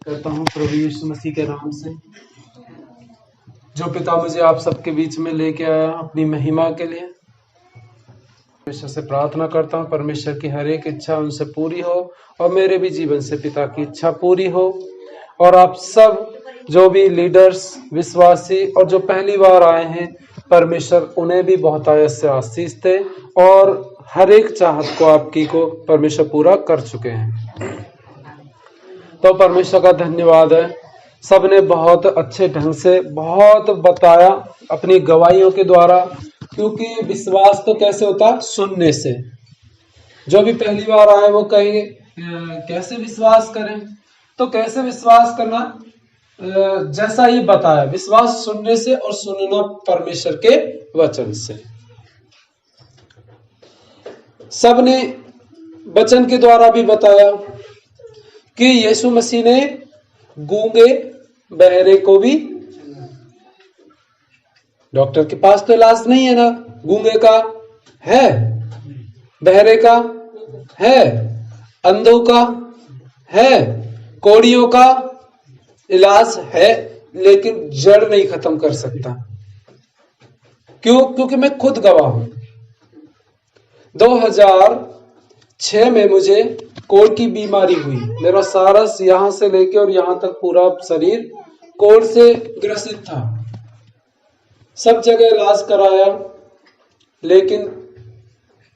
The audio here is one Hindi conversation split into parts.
करता हूँ प्रभु यीशु मसीह के नाम से। जो पिता मुझे आप सबके बीच में लेके आया अपनी महिमा के लिए, परमेश्वर से प्रार्थना करता हूँ परमेश्वर की हर एक इच्छा उनसे पूरी हो और मेरे भी जीवन से पिता की इच्छा पूरी हो। और आप सब जो भी लीडर्स, विश्वासी और जो पहली बार आए हैं, परमेश्वर उन्हें भी बहुतायत से आशीष दे और हर एक चाहत को आपकी को परमेश्वर पूरा कर चुके हैं। तो परमेश्वर का धन्यवाद है, सबने बहुत अच्छे ढंग से बहुत बताया अपनी गवाहियों के द्वारा, क्योंकि विश्वास तो कैसे होता, सुनने से। जो भी पहली बार आए वो कहेंगे कैसे विश्वास करें, तो कैसे विश्वास करना, जैसा ही बताया, विश्वास सुनने से और सुनना परमेश्वर के वचन से। सबने वचन के द्वारा भी बताया कि यीशु मसीह ने गूंगे बहरे को भी, डॉक्टर के पास तो इलाज नहीं है ना, गूंगे का है, बहरे का है, अंधों का है, कोड़ियों का इलाज है, लेकिन जड़ नहीं खत्म कर सकता। क्यों? क्योंकि मैं खुद गवाह हूं। 2006 में मुझे कोढ़ की बीमारी हुई। मेरा सारा यहां से लेके और यहां तक पूरा शरीर कोढ़ से ग्रसित था। सब जगह इलाज कराया, लेकिन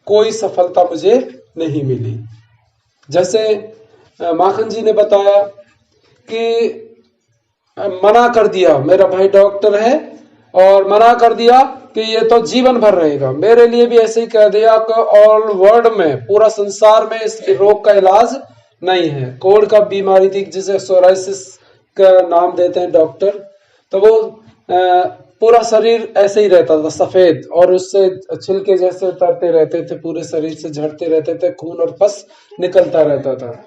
कोई सफलता मुझे नहीं मिली। जैसे माखन जी ने बताया कि मना कर दिया, मेरा भाई डॉक्टर है और मना कर दिया कि ये तो जीवन भर रहेगा। मेरे लिए भी ऐसे ही कह दिया कि ऑल वर्ल्ड में, पूरा संसार में इस रोग का इलाज नहीं है। कोढ़ का बीमारी थी जिसे सोराइसिस का नाम देते हैं डॉक्टर। तो वो पूरा शरीर ऐसे ही रहता था सफेद, और उससे छिलके जैसे उतरते रहते थे, पूरे शरीर से झड़ते रहते थे, खून और पस निकलता रहता था।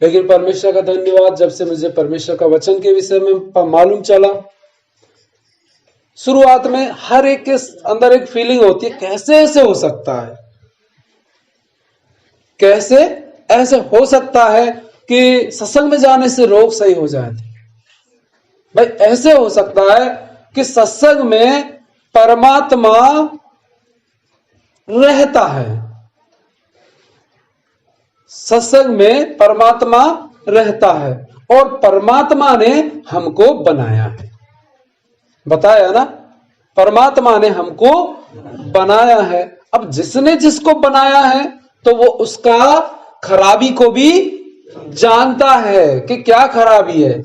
लेकिन परमेश्वर का धन्यवाद, जब से मुझे परमेश्वर का वचन के विषय में मालूम चला, शुरुआत में हर एक के अंदर एक फीलिंग होती है, कैसे ऐसे हो सकता है, कैसे ऐसे हो सकता है कि सत्संग में जाने से रोग सही हो जाए। भाई ऐसे हो सकता है कि सत्संग में परमात्मा रहता है, सत्संग में परमात्मा रहता है और परमात्मा ने हमको बनाया है। बताया ना, परमात्मा ने हमको बनाया है। अब जिसने जिसको बनाया है तो वो उसका खराबी को भी जानता है कि क्या खराबी है?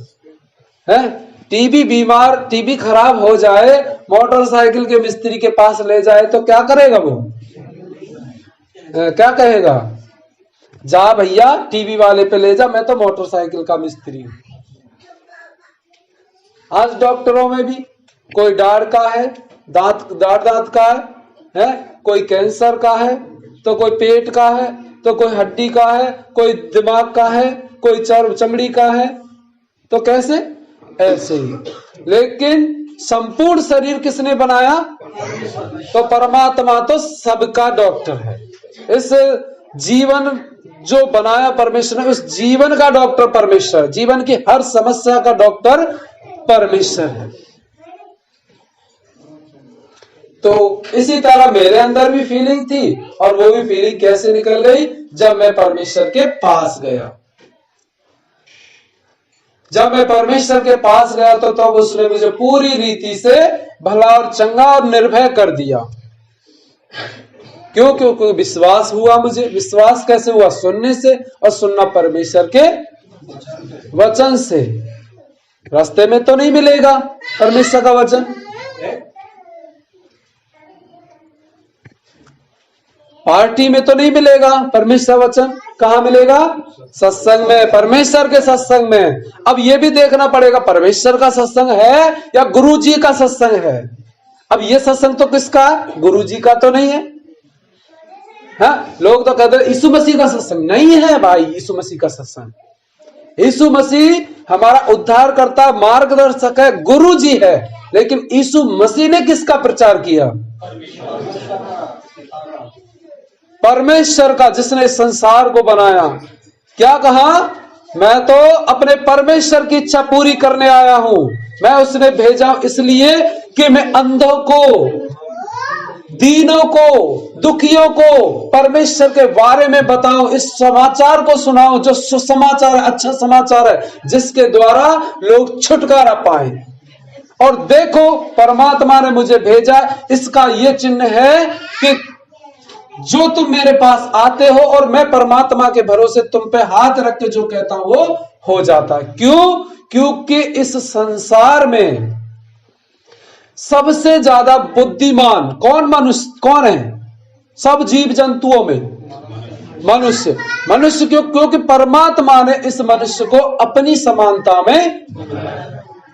टीबी बीमार, टीबी खराब हो जाए, मोटरसाइकिल के मिस्त्री के पास ले जाए तो क्या करेगा वो? क्या कहेगा? जा भैया टीबी वाले पे ले जा, मैं तो मोटरसाइकिल का मिस्त्री हूं। आज डॉक्टरों में भी कोई दाढ़ का है, दांत का है, कोई कैंसर का है, तो कोई पेट का है, तो कोई हड्डी का है, कोई दिमाग का है, कोई चमड़ी का है। तो कैसे? ऐसे ही। लेकिन संपूर्ण शरीर किसने बनाया? तो परमात्मा तो सबका डॉक्टर है। इस जीवन जो बनाया परमेश्वर ने, उस जीवन का डॉक्टर परमेश्वर, जीवन की हर समस्या का डॉक्टर परमेश्वर है। तो इसी तरह मेरे अंदर भी फीलिंग थी, और वो भी फीलिंग कैसे निकल गई? जब मैं परमेश्वर के पास गया। जब मैं परमेश्वर के पास गया तो तब उसने मुझे पूरी रीति से भला और चंगा और निर्भय कर दिया। क्यों? क्योंकि विश्वास हुआ मुझे। विश्वास कैसे हुआ? सुनने से, और सुनना परमेश्वर के वचन से। रास्ते में तो नहीं मिलेगा परमेश्वर का वचन, पार्टी में तो नहीं मिलेगा परमेश्वर वचन। कहाँ मिलेगा? सत्संग में, परमेश्वर के सत्संग में। अब ये भी देखना पड़ेगा परमेश्वर का सत्संग है या गुरु जी का सत्संग है। अब ये सत्संग तो किसका? गुरु जी का तो नहीं है। हाँ, लोग तो कहते हैं यीशु मसीह का सत्संग। नहीं है भाई, यीशु मसीह का सत्संग, यीशु मसीह हमारा उद्धार करता, मार्गदर्शक है, गुरु जी है। लेकिन यीशु मसीह ने किसका प्रचार किया? परमेश्वर का, जिसने संसार को बनाया। क्या कहा? मैं तो अपने परमेश्वर की इच्छा पूरी करने आया हूं। मैं उसने भेजा इसलिए कि मैं अंधों को, दीनों को, दुखियों को परमेश्वर के बारे में बताऊं, इस समाचार को सुनाऊं जो सुसमाचार है, अच्छा समाचार है, जिसके द्वारा लोग छुटकारा पाए। और देखो परमात्मा ने मुझे भेजा, इसका यह चिन्ह है कि जो तुम मेरे पास आते हो और मैं परमात्मा के भरोसे तुम पे हाथ रख के जो कहता हूं वो हो जाता है। क्यों? क्योंकि इस संसार में सबसे ज्यादा बुद्धिमान कौन है? सब जीव जंतुओं में मनुष्य क्योंकि परमात्मा ने इस मनुष्य को अपनी समानता में,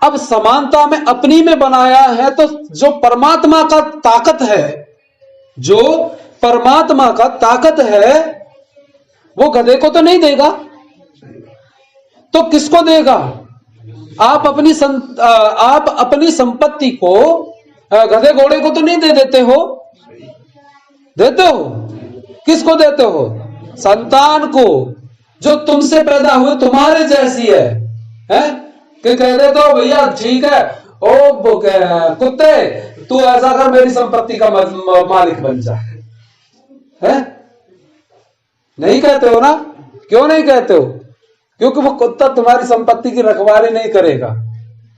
अब समानता में अपनी में बनाया है, तो जो परमात्मा का ताकत है, जो परमात्मा का ताकत है, वो गधे को तो नहीं देगा, तो किसको देगा? आप अपनी संपत्ति को गधे घोड़े को तो नहीं दे देते हो? देते हो? किसको देते हो? संतान को, जो तुमसे पैदा हुए तुम्हारे जैसी है, कि कह देते हो भैया ठीक है, ओ कुत्ते तू ऐसा कर मेरी संपत्ति का मालिक बन जा, है? नहीं कहते हो ना? क्यों नहीं कहते हो? क्योंकि वो कुत्ता तुम्हारी संपत्ति की रखवाली नहीं करेगा,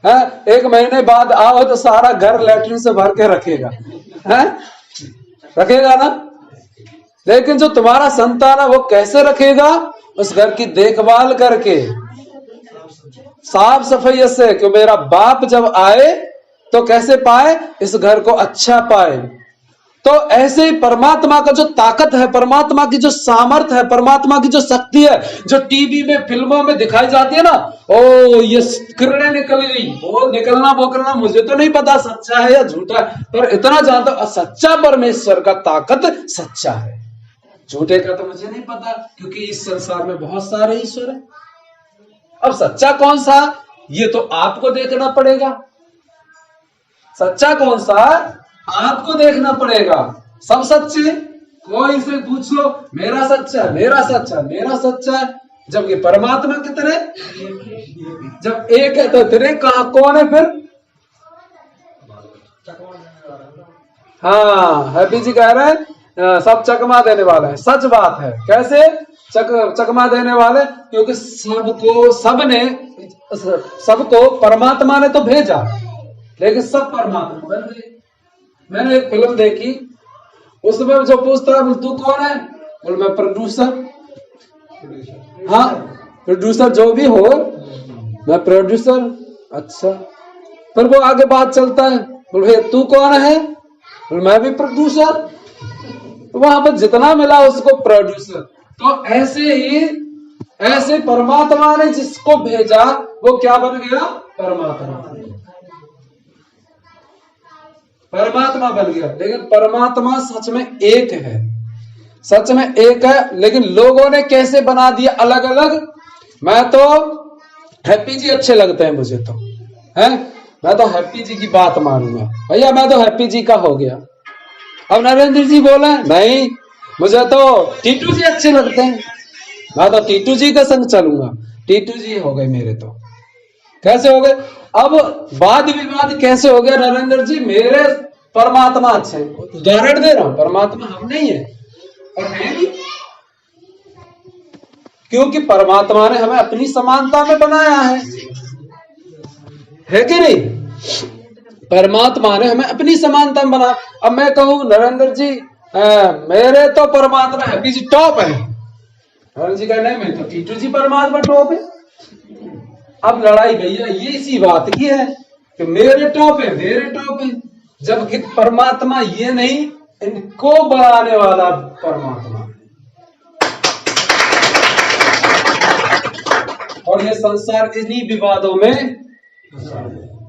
है? 1 महीने बाद आओ तो सारा घर लैट्रिन से भर के रखेगा, है? रखेगा ना? लेकिन जो तुम्हारा संतान है वो कैसे रखेगा? उस घर की देखभाल करके, साफ सफाई से, कि मेरा बाप जब आए तो कैसे पाए? इस घर को अच्छा पाए। तो ऐसे ही परमात्मा का जो ताकत है, परमात्मा की जो सामर्थ्य है, परमात्मा की जो शक्ति है, जो टीवी में फिल्मों में दिखाई जाती है ना, ओ ये किरणें निकल गई, वो निकलना मुझे तो नहीं पता सच्चा है या झूठा है, पर इतना जानता हूं सच्चा परमेश्वर का ताकत सच्चा है, झूठे का तो मुझे नहीं पता, क्योंकि इस संसार में बहुत सारे ईश्वर है। अब सच्चा कौन सा, ये तो आपको देखना पड़ेगा। सच्चा कौन सा आपको देखना पड़ेगा। सब सच्चे, कोई से पूछ लो मेरा सच्चा है, मेरा सच्चा है, मेरा सच्चा है, जबकि परमात्मा कितने, जब एक है तो इतने कौन है फिर? हाँ, हैप्पी जी कह रहे हैं सब चकमा देने वाले हैं। सच बात है। कैसे चकमा देने वाले? क्योंकि सबको परमात्मा ने तो भेजा, लेकिन सब परमात्मा बन गए। मैंने एक फिल्म देखी, उसमें जो पूछता है तू कौन है, बोल मैं प्रोड्यूसर। हाँ, प्रोड्यूसर जो भी हो, मैं प्रोड्यूसर। अच्छा, फिर वो आगे बात चलता है, बोल भैया तू कौन है, बोल मैं भी प्रोड्यूसर। वहां पर जितना मिला उसको प्रोड्यूसर। तो ऐसे परमात्मा ने जिसको भेजा वो क्या बन गया? परमात्मा बन गया। लेकिन परमात्मा सच में एक है, सच में एक है, लेकिन लोगों ने कैसे बना दिया अलग अलग। मैं तो हैप्पी जी अच्छे लगते हैं मुझे तो, है? मैं तो हैप्पी जी की बात मानूंगा भैया, मैं तो हैप्पी जी का हो गया। अब नरेंद्र जी बोले नहीं मुझे तो टीटू जी अच्छे लगते हैं, मैं तो टीटू जी के संग चलूंगा। टीटू जी हो गए मेरे तो। कैसे हो गए? अब वाद विवाद कैसे हो गया नरेंद्र जी? मेरे परमात्मा अच्छे हैं, उदाहरण दे रहा हूं, परमात्मा हम नहीं है और है भी, क्योंकि परमात्मा ने हमें अपनी समानता में बनाया है कि नहीं? परमात्मा ने हमें अपनी समानता में बनाया। अब मैं कहूं नरेंद्र जी मेरे तो परमात्मा हैप्पी जी टॉप है, नरेंद्र जी कहना मैं तो टीटू जी परमात्मा टॉप है। अब लड़ाई भैया ये इसी बात की है कि मेरे टॉप है, मेरे टॉप है, जबकि परमात्मा ये नहीं, इनको बनाने वाला परमात्मा। और ये संसार इन्हीं विवादों में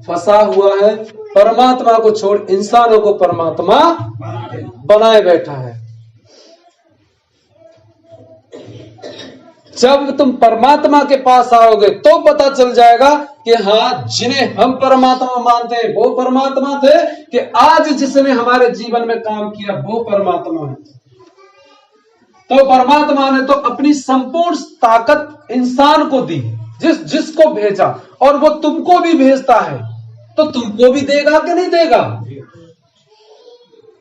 फंसा हुआ है। परमात्मा को छोड़ इंसानों को परमात्मा बनाए बैठा है। जब तुम परमात्मा के पास आओगे तो पता चल जाएगा कि हाँ, जिन्हें हम परमात्मा मानते हैं वो परमात्मा थे, कि आज जिसने हमारे जीवन में काम किया वो परमात्मा है। तो परमात्मा ने तो अपनी संपूर्ण ताकत इंसान को दी, जिसको भेजा, और वो तुमको भी भेजता है, तो तुमको भी देगा कि नहीं देगा?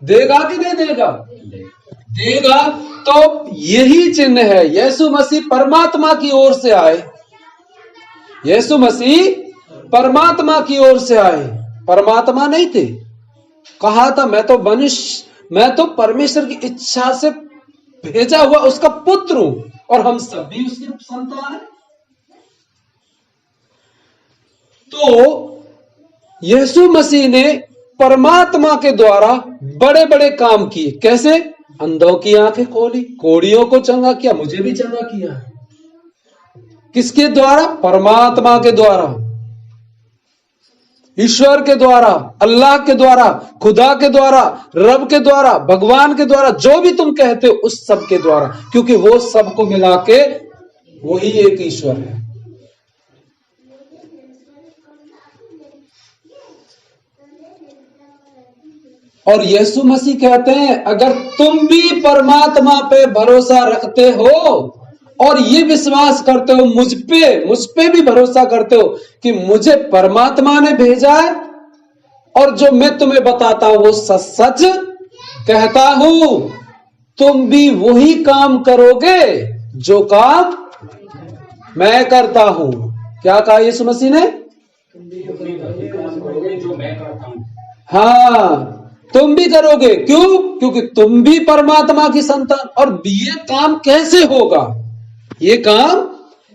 देगा कि नहीं देगा? देगा। तो यही चिन्ह है, यीशु मसीह परमात्मा की ओर से आए, यीशु मसीह परमात्मा की ओर से आए, परमात्मा नहीं थे। कहा था मैं तो परमेश्वर की इच्छा से भेजा हुआ उसका पुत्र हूं, और हम सब भी उसकी संतान हैं। तो यीशु मसीह ने परमात्मा के द्वारा बड़े बड़े काम किए। कैसे? अंधों की आंखें खोली, कोढ़ियों को चंगा किया, मुझे भी चंगा किया है। किसके द्वारा? परमात्मा के द्वारा, ईश्वर के द्वारा, अल्लाह के द्वारा, खुदा के द्वारा, रब के द्वारा, भगवान के द्वारा, जो भी तुम कहते हो उस सब के द्वारा, क्योंकि वो सबको मिला के वही एक ईश्वर है। और यीशु मसीह कहते हैं, अगर तुम भी परमात्मा पे भरोसा रखते हो और ये विश्वास करते हो, मुझ पे भी भरोसा करते हो कि मुझे परमात्मा ने भेजा है, और जो मैं तुम्हें बताता हूं वो सच कहता हूं, तुम भी वही काम करोगे जो काम मैं करता हूं। क्या कहा यीशु मसीह ने? हाँ, तुम भी करोगे। क्यों? क्योंकि तुम भी परमात्मा की संतान। और ये काम कैसे होगा? ये काम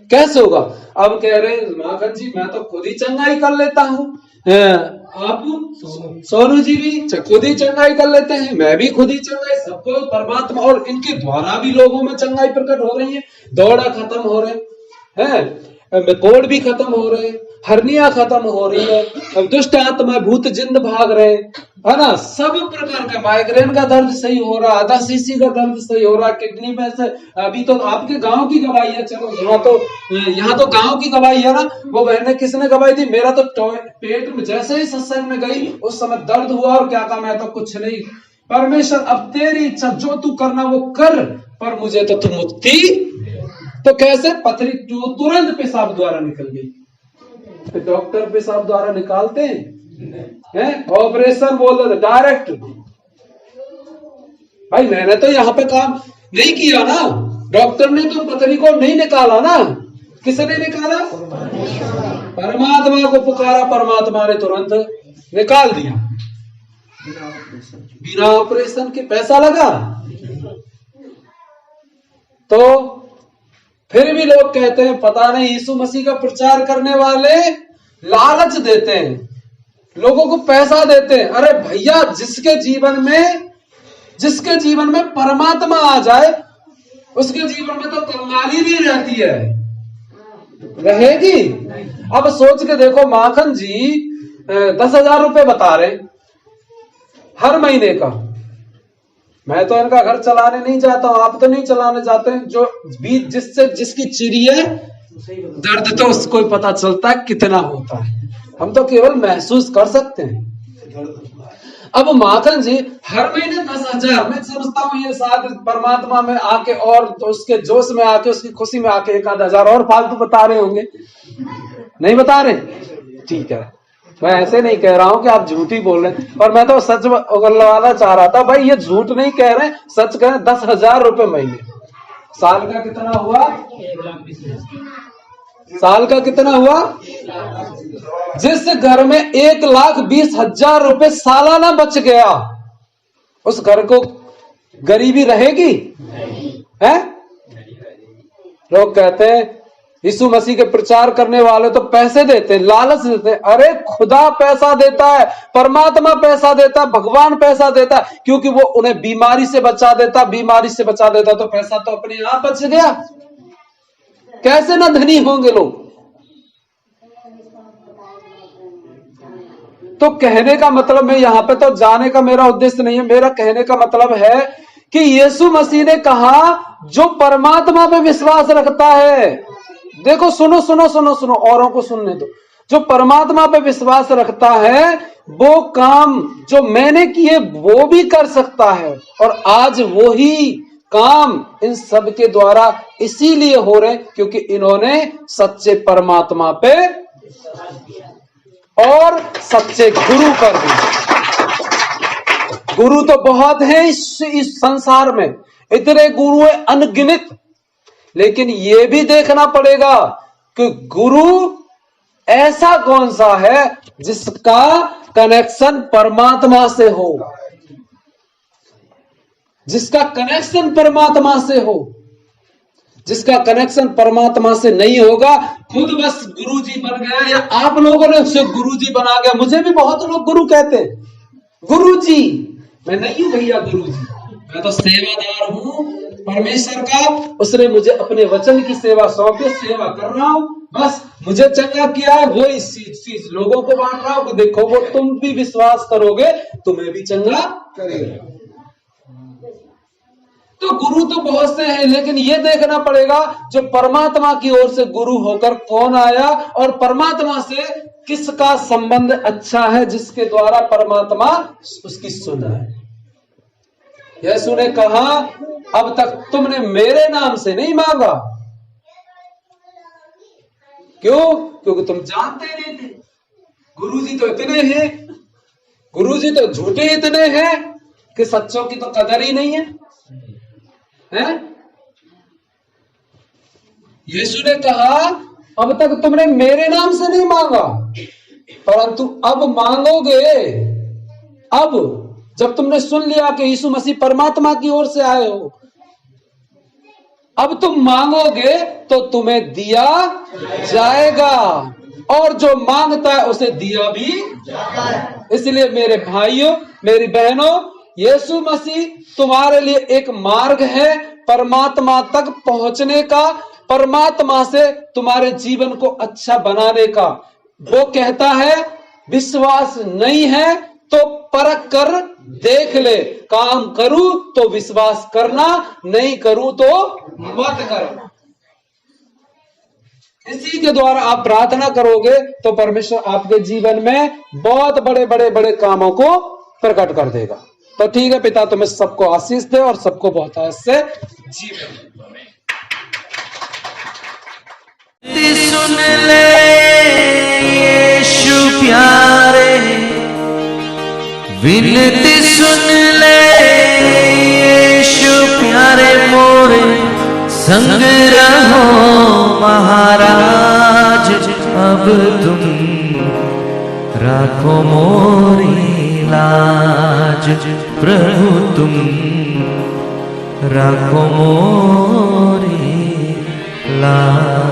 कैसे होगा? अब कह रहे माखन जी, मैं तो खुद ही चंगाई कर लेता हूं। आप सोनू जी भी खुद ही चंगाई कर लेते हैं, मैं भी खुद ही चंगाई, सबको परमात्मा, और इनके द्वारा भी लोगों में चंगाई प्रकट हो रही है। दौड़ा खत्म हो रहे हैं, कोढ़ भी खत्म हो रहे हैं, हर्निया खत्म हो रही है, दुष्ट आत्मा भूत जिंद भाग रहे, है ना, सब प्रकार का, माइग्रेन का दर्द सही हो रहा, आधा सीसी का दर्द सही हो रहा, किडनी में से। अभी तो आपके गांव की गवाही है, चलो यहाँ तो गांव की गवाही है ना। वो बहने किसने गवाही दी? मेरा तो पेट में जैसे ही सत्संग में गई उस समय दर्द हुआ, और क्या कहा? मैं तो कुछ नहीं, परमेश्वर अब तेरी इच्छा, जो तू करना वो कर, पर मुझे तो तू मुक्ति। तो कैसे? पथरी तुरंत पेशाब द्वारा निकल गई। डॉक्टर पेशाब द्वारा निकालते हैं, ऑपरेशन बोल रहे थे डायरेक्ट। भाई मैंने तो यहाँ पे काम नहीं किया ना, डॉक्टर ने तो पथरी को नहीं निकाला ना, किसने निकाला? परमात्मा को पुकारा, परमात्मा ने तुरंत निकाल दिया, बिना ऑपरेशन के। पैसा लगा। तो फिर भी लोग कहते हैं, पता नहीं, यीशु मसीह का प्रचार करने वाले लालच देते हैं, लोगों को पैसा देते हैं। अरे भैया, जिसके जीवन में परमात्मा आ जाए, उसके जीवन में तो कंगाली भी रहती है, रहेगी। अब सोच के देखो, माखन जी 10,000 रुपए बता रहे हर महीने का। मैं तो इनका घर चलाने नहीं जाता हूं, आप तो नहीं चलाने जाते हैं। जो बीच जिसकी चिड़ी है, दर्द तो उसको ही पता चलता है कितना होता है, हम तो केवल महसूस कर सकते हैं। अब माखन जी हर महीने 10,000, मैं समझता हूँ ये शायद परमात्मा में आके और तो उसके जोश में आके, उसकी खुशी में आके 1,000 और फालतू बता रहे होंगे। नहीं बता रहे? ठीक है, मैं ऐसे नहीं कह रहा हूं कि आप झूठी बोल रहे हैं, पर मैं तो सच उगलवाना चाह रहा था। भाई ये झूठ नहीं कह रहे, सच कह रहे। 10,000 रुपए महीने, साल का कितना हुआ? साल का कितना हुआ? जिस घर में 1,20,000 रुपए सालाना बच गया, उस घर को गरीबी रहेगी? है? लोग कहते हैं यीशु मसीह के प्रचार करने वाले तो पैसे देते हैं, लालच देते हैं। अरे खुदा पैसा देता है, परमात्मा पैसा देता है, भगवान पैसा देता है, क्योंकि वो उन्हें बीमारी से बचा देता, बीमारी से बचा देता तो पैसा तो अपने आप बच गया। कैसे ना धनी होंगे लोग। तो कहने का मतलब, मैं यहां पे तो जाने का मेरा उद्देश्य नहीं है, मेरा कहने का मतलब है कि यीशु मसीह ने कहा, जो परमात्मा पे विश्वास रखता है, देखो सुनो सुनो सुनो सुनो, औरों को सुनने दो। जो परमात्मा पे विश्वास रखता है, वो काम जो मैंने किए वो भी कर सकता है, और आज वो ही काम इन सब के द्वारा इसीलिए हो रहे क्योंकि इन्होंने सच्चे परमात्मा पे और सच्चे गुरु पर भी। गुरु तो बहुत है इस संसार में, इतने गुरु है अनगिनत, लेकिन ये भी देखना पड़ेगा कि गुरु ऐसा कौन सा है जिसका कनेक्शन परमात्मा से हो, जिसका कनेक्शन परमात्मा से हो। जिसका कनेक्शन परमात्मा से नहीं होगा, खुद बस गुरुजी बन गया या आप लोगों ने उसे गुरुजी बना गया। मुझे भी बहुत लोग गुरु कहते हैं, गुरुजी। मैं नहीं हूं भैया गुरुजी, मैं तो सेवादार हूं परमेश्वर का। उसने मुझे अपने वचन की सेवा सौंपी, सेवा कर रहा हूं, बस मुझे चंगा किया है, वो इस चीज लोगों को बांट रहा हूं। देखो वो तुम भी विश्वास करोगे तुम्हें भी चंगा करेगा। तो गुरु तो बहुत से हैं, लेकिन ये देखना पड़ेगा जो परमात्मा की ओर से गुरु होकर कौन आया और परमात्मा से किसका संबंध अच्छा है, जिसके द्वारा परमात्मा उसकी सुना है। यीशु ने कहा अब तक तुमने मेरे नाम से नहीं मांगा। क्यों? क्योंकि तुम जानते नहीं थे। गुरुजी तो इतने हैं, गुरुजी तो झूठे इतने हैं कि सच्चों की तो कदर ही नहीं है। यीशु ने कहा अब तक तुमने मेरे नाम से नहीं मांगा, परंतु अब मांगोगे। अब जब तुमने सुन लिया कि यीशु मसीह परमात्मा की ओर से आए हो, अब तुम मांगोगे तो तुम्हें दिया जाएगा, और जो मांगता है उसे दिया भी जाता है। इसलिए मेरे भाइयों मेरी बहनों, यीशु मसीह तुम्हारे लिए एक मार्ग है परमात्मा तक पहुंचने का, परमात्मा से तुम्हारे जीवन को अच्छा बनाने का। वो कहता है विश्वास नहीं है तो परख कर देख ले, काम करूं तो विश्वास करना, नहीं करूं तो मत करना। इसी के द्वारा आप प्रार्थना करोगे तो परमेश्वर आपके जीवन में बहुत बड़े बड़े बड़े कामों को प्रकट कर देगा। तो ठीक है, पिता तुम्हें सबको आशीष दे और सबको बहुत से जीवन। सुन ले यीशु प्यारे, विनती सुन ले यीशु प्यारे, मोरे संग रहो महाराज। अब तुम राखो मोरी लाज, प्रभु तुम राखो मोरी लाज।